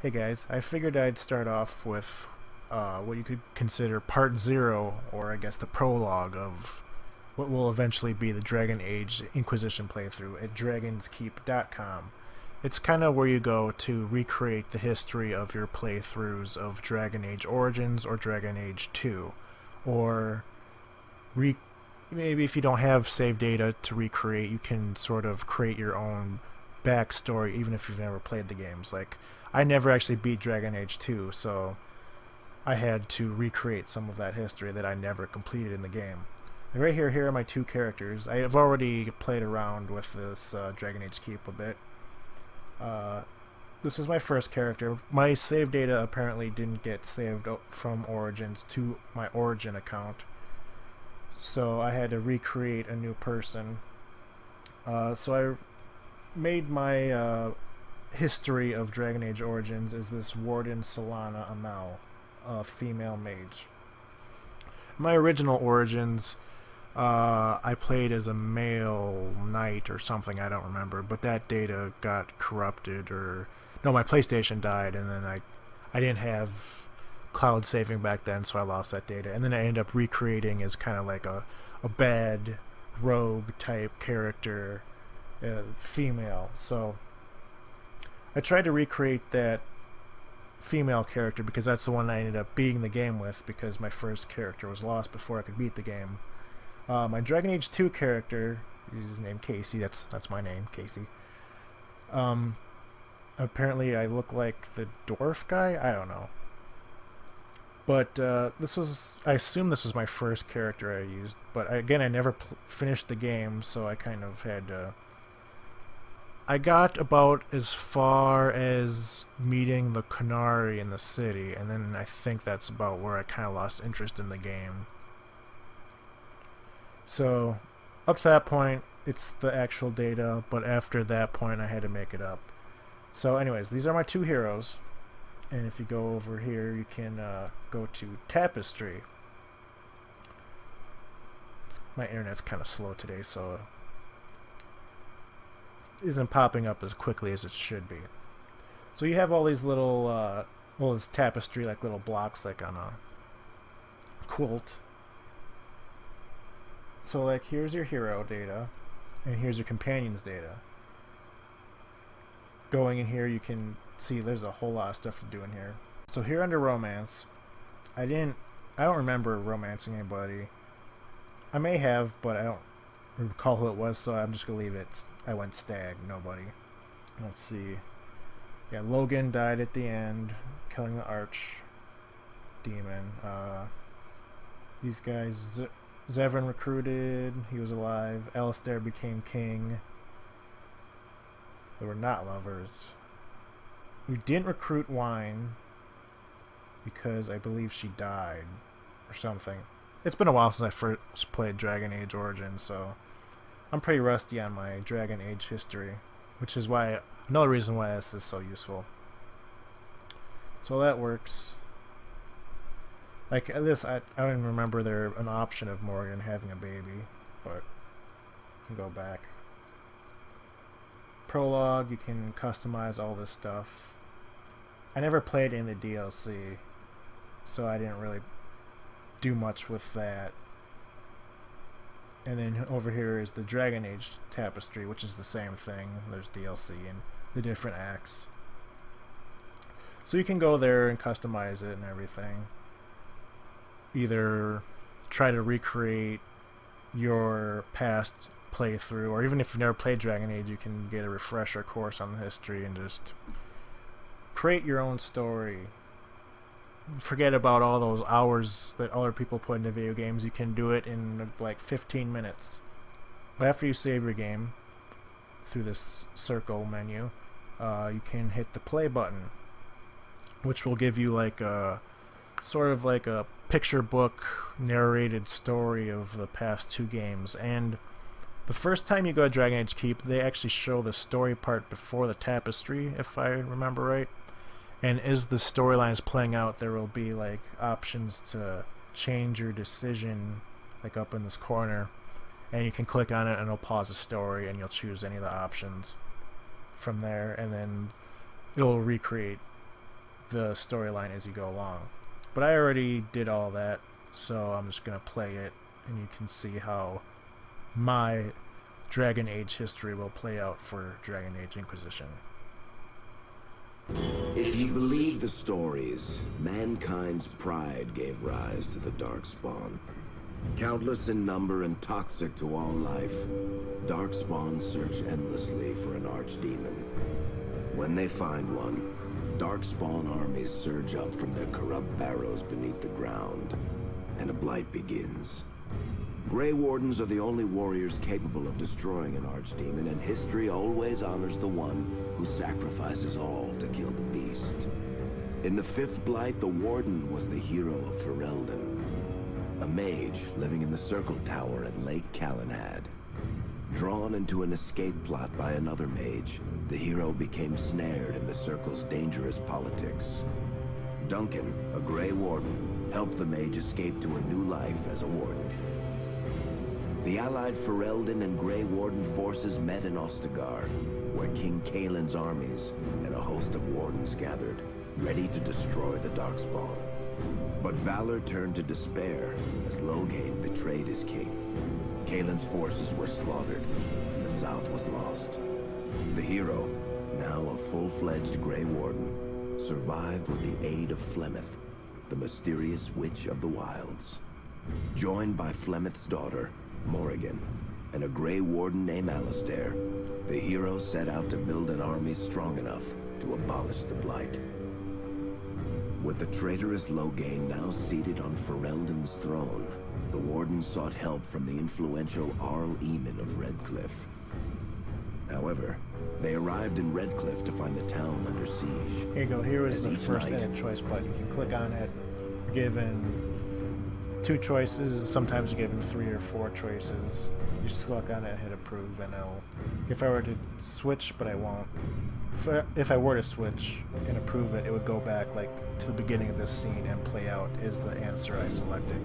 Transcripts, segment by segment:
Hey guys, I figured I'd start off with what you could consider part zero, or I guess the prologue of what will eventually be the Dragon Age Inquisition playthrough at dragonskeep.com. It's kind of where you go to recreate the history of your playthroughs of Dragon Age Origins or Dragon Age 2, or re- maybe if you don't have save data to recreate, you can sort of create your own backstory even if you've never played the games. Like, I never actually beat Dragon Age 2, so I had to recreate some of that history that I never completed in the game. And right here are my two characters. I have already played around with this Dragon Age Keep a bit. Uh, this is my first character. My save data apparently didn't get saved from Origins to my Origin account, so I had to recreate a new person. So I made my history of Dragon Age Origins is this Warden Solana Amal, a female mage. My original Origins, I played as a male knight or something, I don't remember, but that data got corrupted, or no, my PlayStation died, and then I didn't have cloud saving back then, so I lost that data, and then I ended up recreating as kind of like a bad rogue type character, female. So I tried to recreate that female character because that's the one I ended up beating the game with, because my first character was lost before I could beat the game. My Dragon Age 2 character is his name Casey. That's my name, Casey. Um, Apparently I look like the dwarf guy. I don't know, but I assume this was my first character I used. But again, I never finished the game, so I kind of had to. I got about as far as meeting the Canary in the city, and then I think that's about where I kind of lost interest in the game. So, up to that point, it's the actual data, but after that point, I had to make it up. So, anyways, these are my two heroes, and if you go over here, you can go to Tapestry. My internet's kind of slow today, so isn't popping up as quickly as it should be. So you have all these little, well, it's tapestry, like little blocks, like on a quilt. So, like, here's your hero data, and here's your companions data. Going in here, you can see there's a whole lot of stuff to do in here. So here under romance, I don't remember romancing anybody. I may have, but I don't recall who it was, so I'm just gonna leave it. I went stag, nobody. Let's see. Yeah, Logan died at the end, killing the arch demon. These guys, Zevran recruited, he was alive. Alistair became king. They were not lovers. We didn't recruit Wine because I believe she died or something. It's been a while since I first played Dragon Age Origins, so I'm pretty rusty on my Dragon Age history, which is why another reason why this is so useful. So that works. Like this, I don't even remember there an option of Morgan having a baby, but you can go back. Prologue, you can customize all this stuff. I never played in the DLC, so I didn't really do much with that. And then over here is the Dragon Age Tapestry, which is the same thing. There's DLC and the different acts. So you can go there and customize it and everything. Either try to recreate your past playthrough, or even if you've never played Dragon Age, you can get a refresher course on the history and just create your own story. Forget about all those hours that other people put into video games. You can do it in like 15 minutes. But after you save your game through this circle menu, you can hit the play button, which will give you like a sort of like a picture book narrated story of the past two games. And the first time you go to Dragon Age Keep, they actually show the story part before the tapestry, if I remember right. And as the storyline is playing out, there will be like options to change your decision, like up in this corner, and you can click on it and it'll pause the story and you'll choose any of the options from there, and then it'll recreate the storyline as you go along. But I already did all that, so I'm just going to play it, and you can see how my Dragon Age history will play out for Dragon Age Inquisition. If you believe the stories, mankind's pride gave rise to the Darkspawn. Countless in number and toxic to all life, Darkspawn search endlessly for an archdemon. When they find one, Darkspawn armies surge up from their corrupt barrows beneath the ground, and a blight begins. Grey Wardens are the only warriors capable of destroying an archdemon, and history always honors the one who sacrifices all to kill the beast. In the fifth blight, the Warden was the hero of Ferelden, a mage living in the Circle Tower in Lake Calenhad. Drawn into an escape plot by another mage, the hero became snared in the Circle's dangerous politics. Duncan, a Grey Warden, helped the mage escape to a new life as a warden. The allied Ferelden and Grey Warden forces met in Ostegard, where King Kaelin's armies and a host of wardens gathered, ready to destroy the Darkspawn. But valor turned to despair as Loghain betrayed his king. Kaelin's forces were slaughtered, and the south was lost. The hero, now a full-fledged Grey Warden, survived with the aid of Flemeth, the mysterious witch of the wilds. Joined by Flemeth's daughter, Morrigan, and a Grey Warden named Alistair, the hero set out to build an army strong enough to abolish the Blight. With the traitorous Loghain now seated on Ferelden's throne, the Warden sought help from the influential Arl Eamon of Redcliffe. However, they arrived in Redcliffe to find the town under siege. Here you go. Here is the first edit choice button. You can click on it. You're given 2 choices. Sometimes you're given 3 or 4 choices. You just click on it and hit approve, and it'll. If I were to switch, but I won't. If I were to switch and approve it, it would go back like to the beginning of this scene and play out as the answer I selected.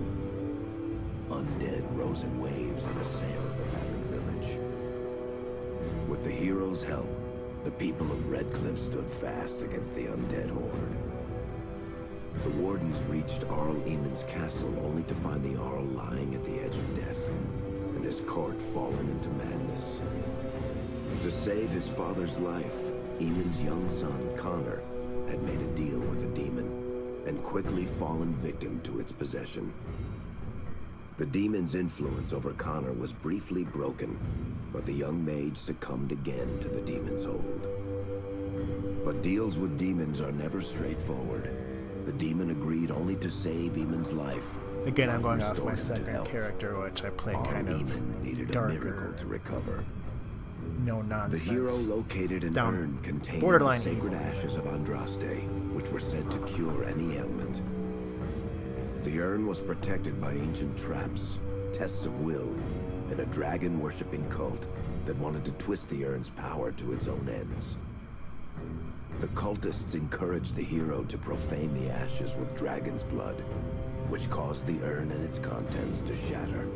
Undead rose in waves and assailed the battered village. With the hero's help, the people of Redcliffe stood fast against the undead horde. The Wardens reached Arl Eamon's castle only to find the Arl lying at the edge of death, and his court fallen into madness. To save his father's life, Eamon's young son, Connor, had made a deal with a demon, and quickly fallen victim to its possession. The demon's influence over Connor was briefly broken, but the young mage succumbed again to the demon's hold. But deals with demons are never straightforward. The demon agreed only to save Eamon's life. Again, I'm going off my second character, which I played kind of needed darker, a miracle to recover. No nonsense. The hero located an urn containing the sacred ashes of Andraste, which were said to cure any ailment. The urn was protected by ancient traps, tests of will, and a dragon-worshipping cult that wanted to twist the urn's power to its own ends. The cultists encouraged the hero to profane the ashes with dragon's blood, which caused the urn and its contents to shatter.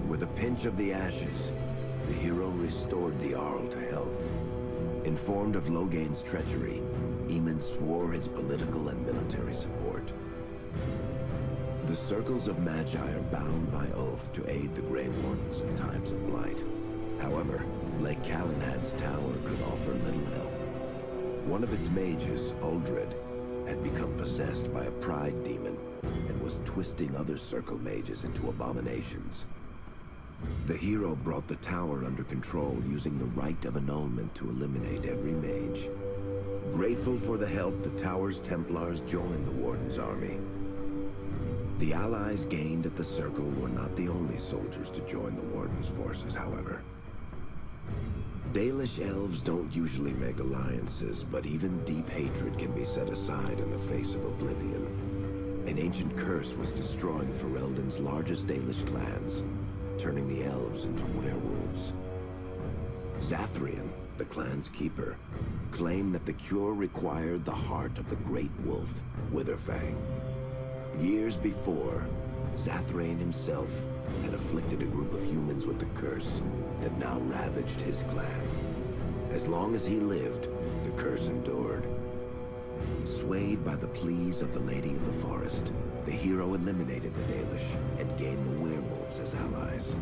With a pinch of the ashes, the hero restored the Arl to health. Informed of Loghain's treachery, Eamon swore his political and military support. The circles of Magi are bound by oath to aid the Grey Wardens in times of blight. However, Lake Calenhad's tower could offer little help. One of its mages, Uldred, had become possessed by a pride demon and was twisting other circle mages into abominations. The hero brought the tower under control using the rite of annulment to eliminate every mage. Grateful for the help, the tower's Templars joined the Warden's army. The allies gained at the Circle were not the only soldiers to join the Warden's forces, however. Dalish elves don't usually make alliances, but even deep hatred can be set aside in the face of oblivion. An ancient curse was destroying Ferelden's largest Dalish clans, turning the elves into werewolves. Zathrian, the clan's keeper, claimed that the cure required the heart of the great wolf, Witherfang. Years before, Zathrian himself had afflicted a group of humans with the curse that now ravaged his clan. As long as he lived, the curse endured. Swayed by the pleas of the Lady of the Forest, the hero eliminated the Dalish and gained the werewolves as allies.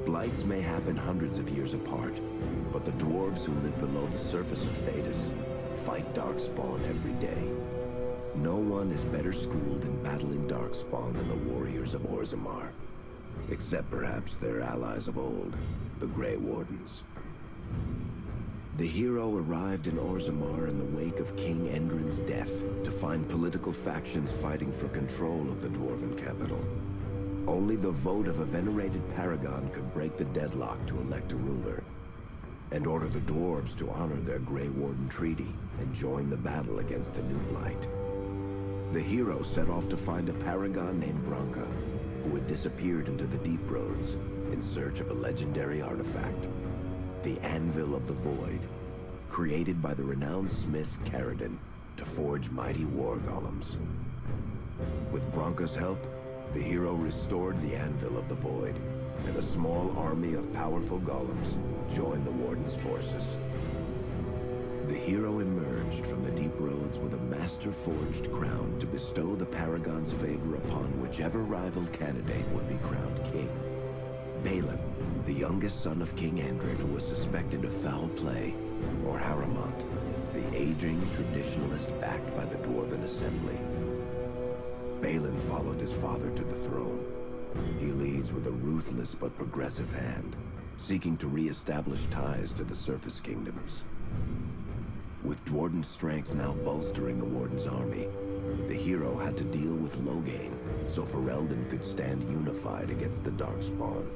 Blights may happen hundreds of years apart, but the dwarves who live below the surface of Thedas fight Darkspawn every day. No one is better schooled in battling Darkspawn than the warriors of Orzammar, except perhaps their allies of old, the Grey Wardens. The hero arrived in Orzammar in the wake of King Endrin's death to find political factions fighting for control of the dwarven capital. Only the vote of a venerated paragon could break the deadlock to elect a ruler, and order the dwarves to honor their Grey Warden treaty and join the battle against the new Blight. The hero set off to find a paragon named Branka, who had disappeared into the Deep Roads in search of a legendary artifact, the Anvil of the Void, created by the renowned smith Caradon to forge mighty war golems. With Branka's help, the hero restored the Anvil of the Void, and a small army of powerful golems joined the Warden's forces. The hero emerged from the Deep Roads with a master-forged crown to bestow the Paragon's favor upon whichever rival candidate would be crowned king. Balin, the youngest son of King Endrin, who was suspected of foul play, or Haramont, the aging traditionalist backed by the Dwarven Assembly. Balin followed his father to the throne. He leads with a ruthless but progressive hand, seeking to re-establish ties to the surface kingdoms. With Dwarden's strength now bolstering the Warden's army, the hero had to deal with Loghain so Ferelden could stand unified against the Darkspawn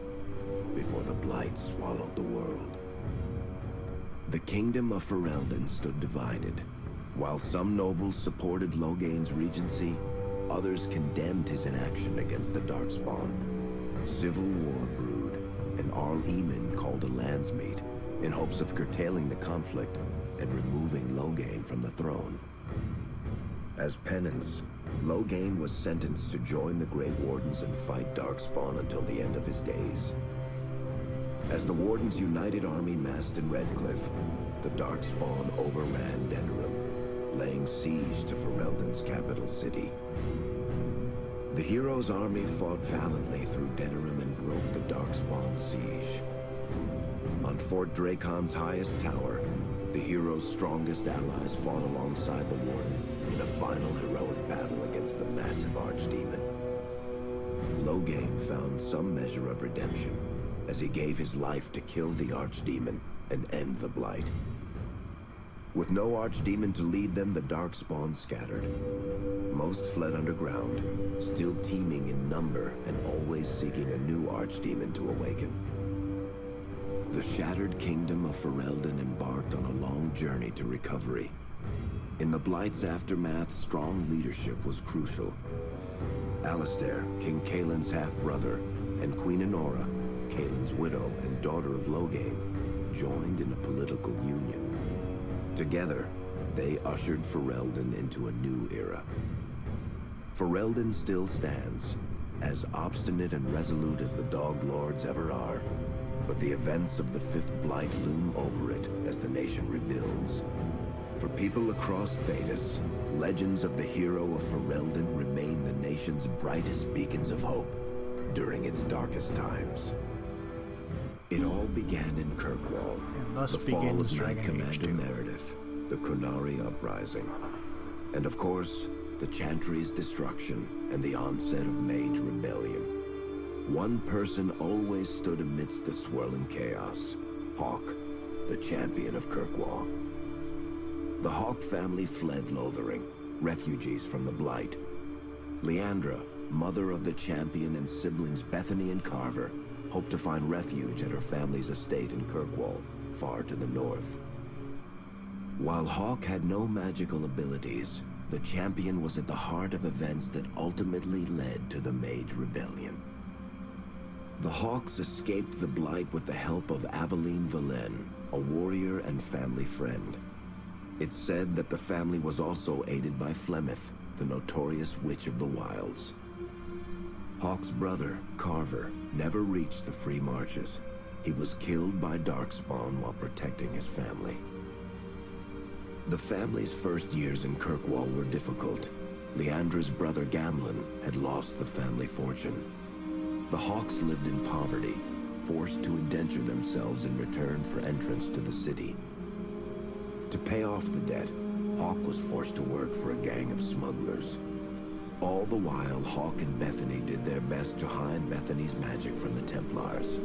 before the Blight swallowed the world. The kingdom of Ferelden stood divided. While some nobles supported Loghain's regency, others condemned his inaction against the Darkspawn. Civil war brewed, and Arl Eamon called a landsmeet in hopes of curtailing the conflict and removing Loghain from the throne. As penance, Loghain was sentenced to join the Grey Wardens and fight Darkspawn until the end of his days. As the Warden's united army massed in Redcliffe, the Darkspawn overran Denerim, laying siege to Ferelden's capital city. The hero's army fought valiantly through Denerim and broke the Darkspawn siege. On Fort Dracon's highest tower, the hero's strongest allies fought alongside the Warden in a final heroic battle against the massive Archdemon. Loghain found some measure of redemption as he gave his life to kill the Archdemon and end the Blight. With no Archdemon to lead them, the Darkspawn scattered. Most fled underground, still teeming in number and always seeking a new Archdemon to awaken. The shattered kingdom of Ferelden embarked on a long journey to recovery. In the Blight's aftermath, strong leadership was crucial. Alistair, King Caelin's half-brother, and Queen Enora, Caelin's widow and daughter of Loghain, joined in a political union. Together, they ushered Ferelden into a new era. Ferelden still stands, as obstinate and resolute as the Dog Lords ever are, but the events of the Fifth Blight loom over it as the nation rebuilds. For people across Thedas, legends of the hero of Ferelden remain the nation's brightest beacons of hope during its darkest times. It all began in Kirkwall, And thus the fall of begins Knight Dragon Age Commander 2. Meredith, the Kunari Uprising, and of course, the Chantry's destruction and the onset of Mage Rebellion. One person always stood amidst the swirling chaos: Hawk, the champion of Kirkwall. The Hawk family fled Lothering, refugees from the Blight. Leandra, mother of the champion, and siblings Bethany and Carver hoped to find refuge at her family's estate in Kirkwall, far to the north. While Hawk had no magical abilities, the champion was at the heart of events that ultimately led to the Mage Rebellion. The Hawks escaped the Blight with the help of Aveline Valen, a warrior and family friend. It's said that the family was also aided by Flemeth, the notorious Witch of the Wilds. Hawk's brother, Carver, never reached the Free Marches. He was killed by Darkspawn while protecting his family. The family's first years in Kirkwall were difficult. Leandra's brother Gamlin had lost the family fortune. The Hawks lived in poverty, forced to indenture themselves in return for entrance to the city. To pay off the debt, Hawk was forced to work for a gang of smugglers. All the while, Hawk and Bethany did their best to hide Bethany's magic from the Templars.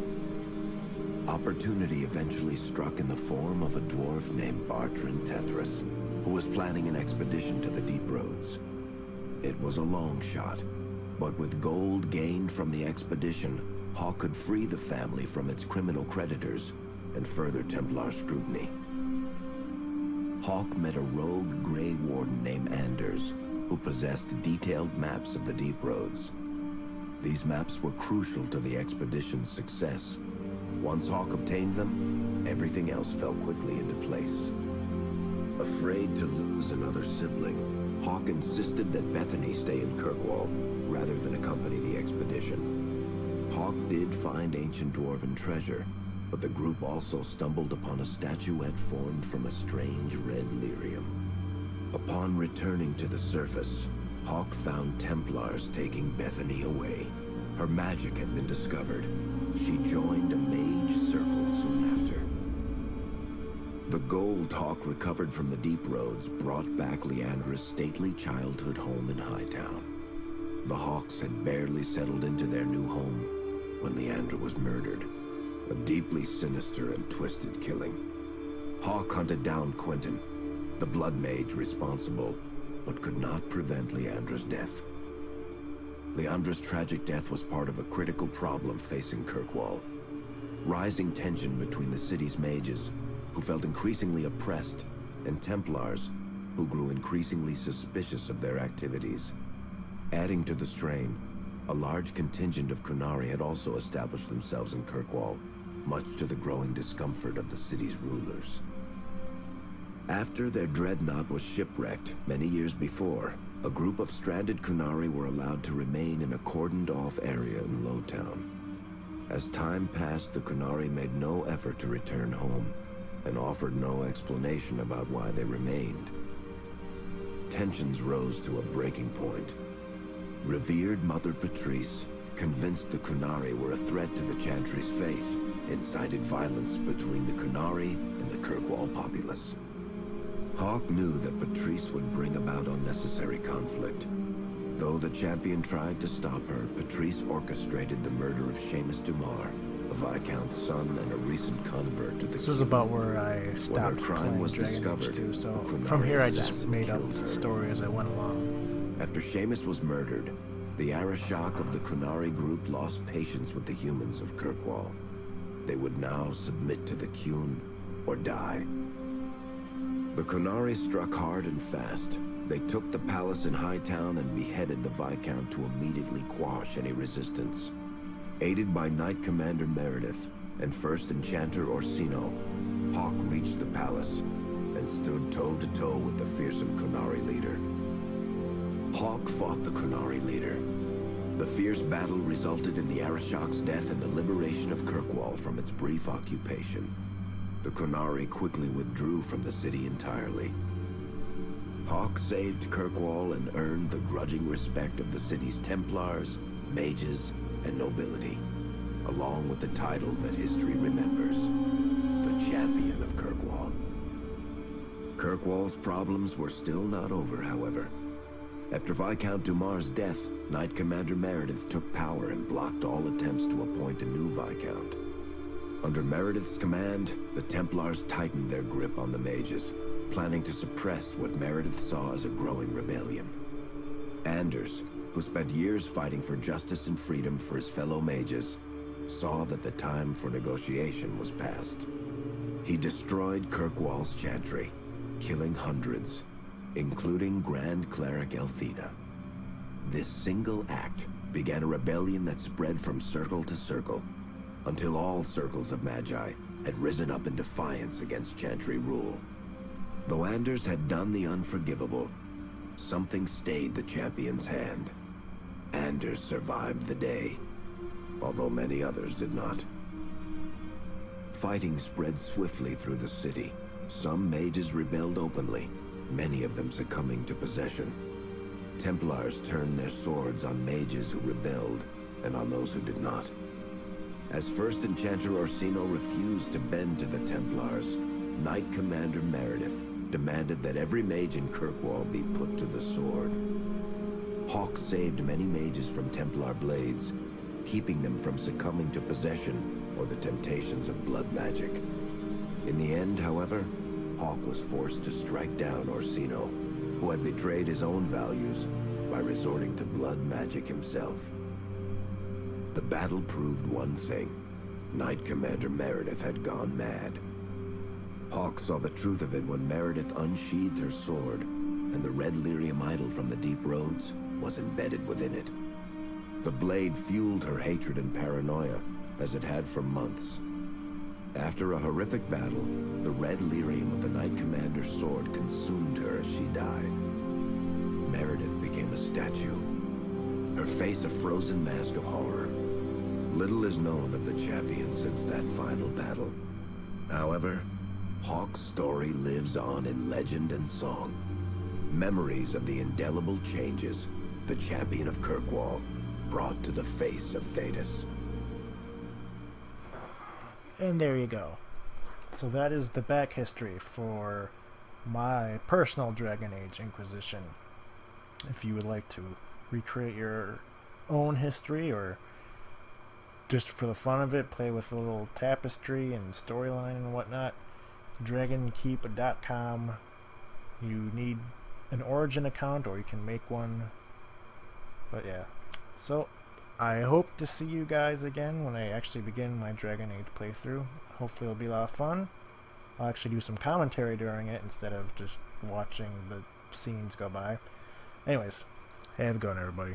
Opportunity eventually struck in the form of a dwarf named Bartrand Tethras, who was planning an expedition to the Deep Roads. It was a long shot, but with gold gained from the expedition, Hawk could free the family from its criminal creditors and further Templar scrutiny. Hawk met a rogue Grey Warden named Anders, who possessed detailed maps of the Deep Roads. These maps were crucial to the expedition's success. Once Hawk obtained them, everything else fell quickly into place. Afraid to lose another sibling, Hawk insisted that Bethany stay in Kirkwall, rather than accompany the expedition. Hawk did find ancient dwarven treasure, but the group also stumbled upon a statuette formed from a strange red lyrium. Upon returning to the surface, Hawk found Templars taking Bethany away. Her magic had been discovered. She joined a mage circle soon after. The gold Hawk recovered from the Deep Roads brought back Leandra's stately childhood home in Hightown. The Hawks had barely settled into their new home when Leandra was murdered. A deeply sinister and twisted killing. Hawk hunted down Quentin, the blood mage responsible, but could not prevent Leandra's death. Leandra's tragic death was part of a critical problem facing Kirkwall. Rising tension between the city's mages, who felt increasingly oppressed, and Templars, who grew increasingly suspicious of their activities. Adding to the strain, a large contingent of Kunari had also established themselves in Kirkwall, much to the growing discomfort of the city's rulers. After their dreadnought was shipwrecked many years before, a group of stranded Kunari were allowed to remain in a cordoned-off area in Lowtown. As time passed, the Kunari made no effort to return home, and offered no explanation about why they remained. Tensions rose to a breaking point. Revered Mother Patrice, convinced the Kunari were a threat to the Chantry's faith, incited violence between the Kunari and the Kirkwall populace. Hawk knew that Patrice would bring about unnecessary conflict. Though the champion tried to stop her, Patrice orchestrated the murder of Seamus Dumar, a Viscount's son and a recent convert to the This is about where I stopped playing Dragon Age 2, so from here I just made up the story as I went along. After Seamus was murdered, the Arashok of the Kunari group lost patience with the humans of Kirkwall. They would now submit to the Qun or die. The Kunari struck hard and fast. They took the palace in Hightown and beheaded the Viscount to immediately quash any resistance. Aided by Knight Commander Meredith and First Enchanter Orsino, Hawk reached the palace and stood toe-to-toe with the fearsome Kunari leader. Hawk fought the Kunari leader. The fierce battle resulted in the Arashok's death and the liberation of Kirkwall from its brief occupation. The Kunari quickly withdrew from the city entirely. Hawk saved Kirkwall and earned the grudging respect of the city's Templars, mages, and nobility, along with the title that history remembers, the Champion of Kirkwall. Kirkwall's problems were still not over, however. After Viscount Dumar's death, Knight Commander Meredith took power and blocked all attempts to appoint a new Viscount. Under Meredith's command, the Templars tightened their grip on the mages, planning to suppress what Meredith saw as a growing rebellion. Anders, who spent years fighting for justice and freedom for his fellow mages, saw that the time for negotiation was past. He destroyed Kirkwall's chantry, killing hundreds, including Grand Cleric Elthina. This single act began a rebellion that spread from circle to circle, until all circles of Magi had risen up in defiance against chantry rule. Though Anders had done the unforgivable, something stayed the champion's hand. Anders survived the day, although many others did not. Fighting spread swiftly through the city, Some mages rebelled openly, many of them succumbing to possession. Templars turned their swords on mages who rebelled, and on those who did not. As First Enchanter Orsino refused to bend to the Templars, Knight Commander Meredith demanded that every mage in Kirkwall be put to the sword. Hawk saved many mages from Templar blades, keeping them from succumbing to possession or the temptations of blood magic. In the end, however, Hawk was forced to strike down Orsino, who had betrayed his own values by resorting to blood magic himself. The battle proved one thing. Knight Commander Meredith had gone mad. Hawk saw the truth of it when Meredith unsheathed her sword, and the red lyrium idol from the deep roads was embedded within it. The blade fueled her hatred and paranoia, as it had for months. After a horrific battle, the red lyrium of the Knight Commander's sword consumed her as she died. Meredith became a statue, her face a frozen mask of horror. Little is known of the champion since that final battle. However, Hawk's story lives on in legend and song. Memories of the indelible changes the champion of Kirkwall brought to the face of Thedas. And there you go. So that is the back history for my personal Dragon Age Inquisition. If you would like to recreate your own history, or just for the fun of it, play with a little tapestry and storyline and whatnot, dragonkeep.com. You need an origin account, or you can make one. But yeah, so I hope to see you guys again when I actually begin my Dragon Age playthrough. Hopefully it'll be a lot of fun. I'll actually do some commentary during it instead of just watching the scenes go by. Anyways, have a good one, everybody.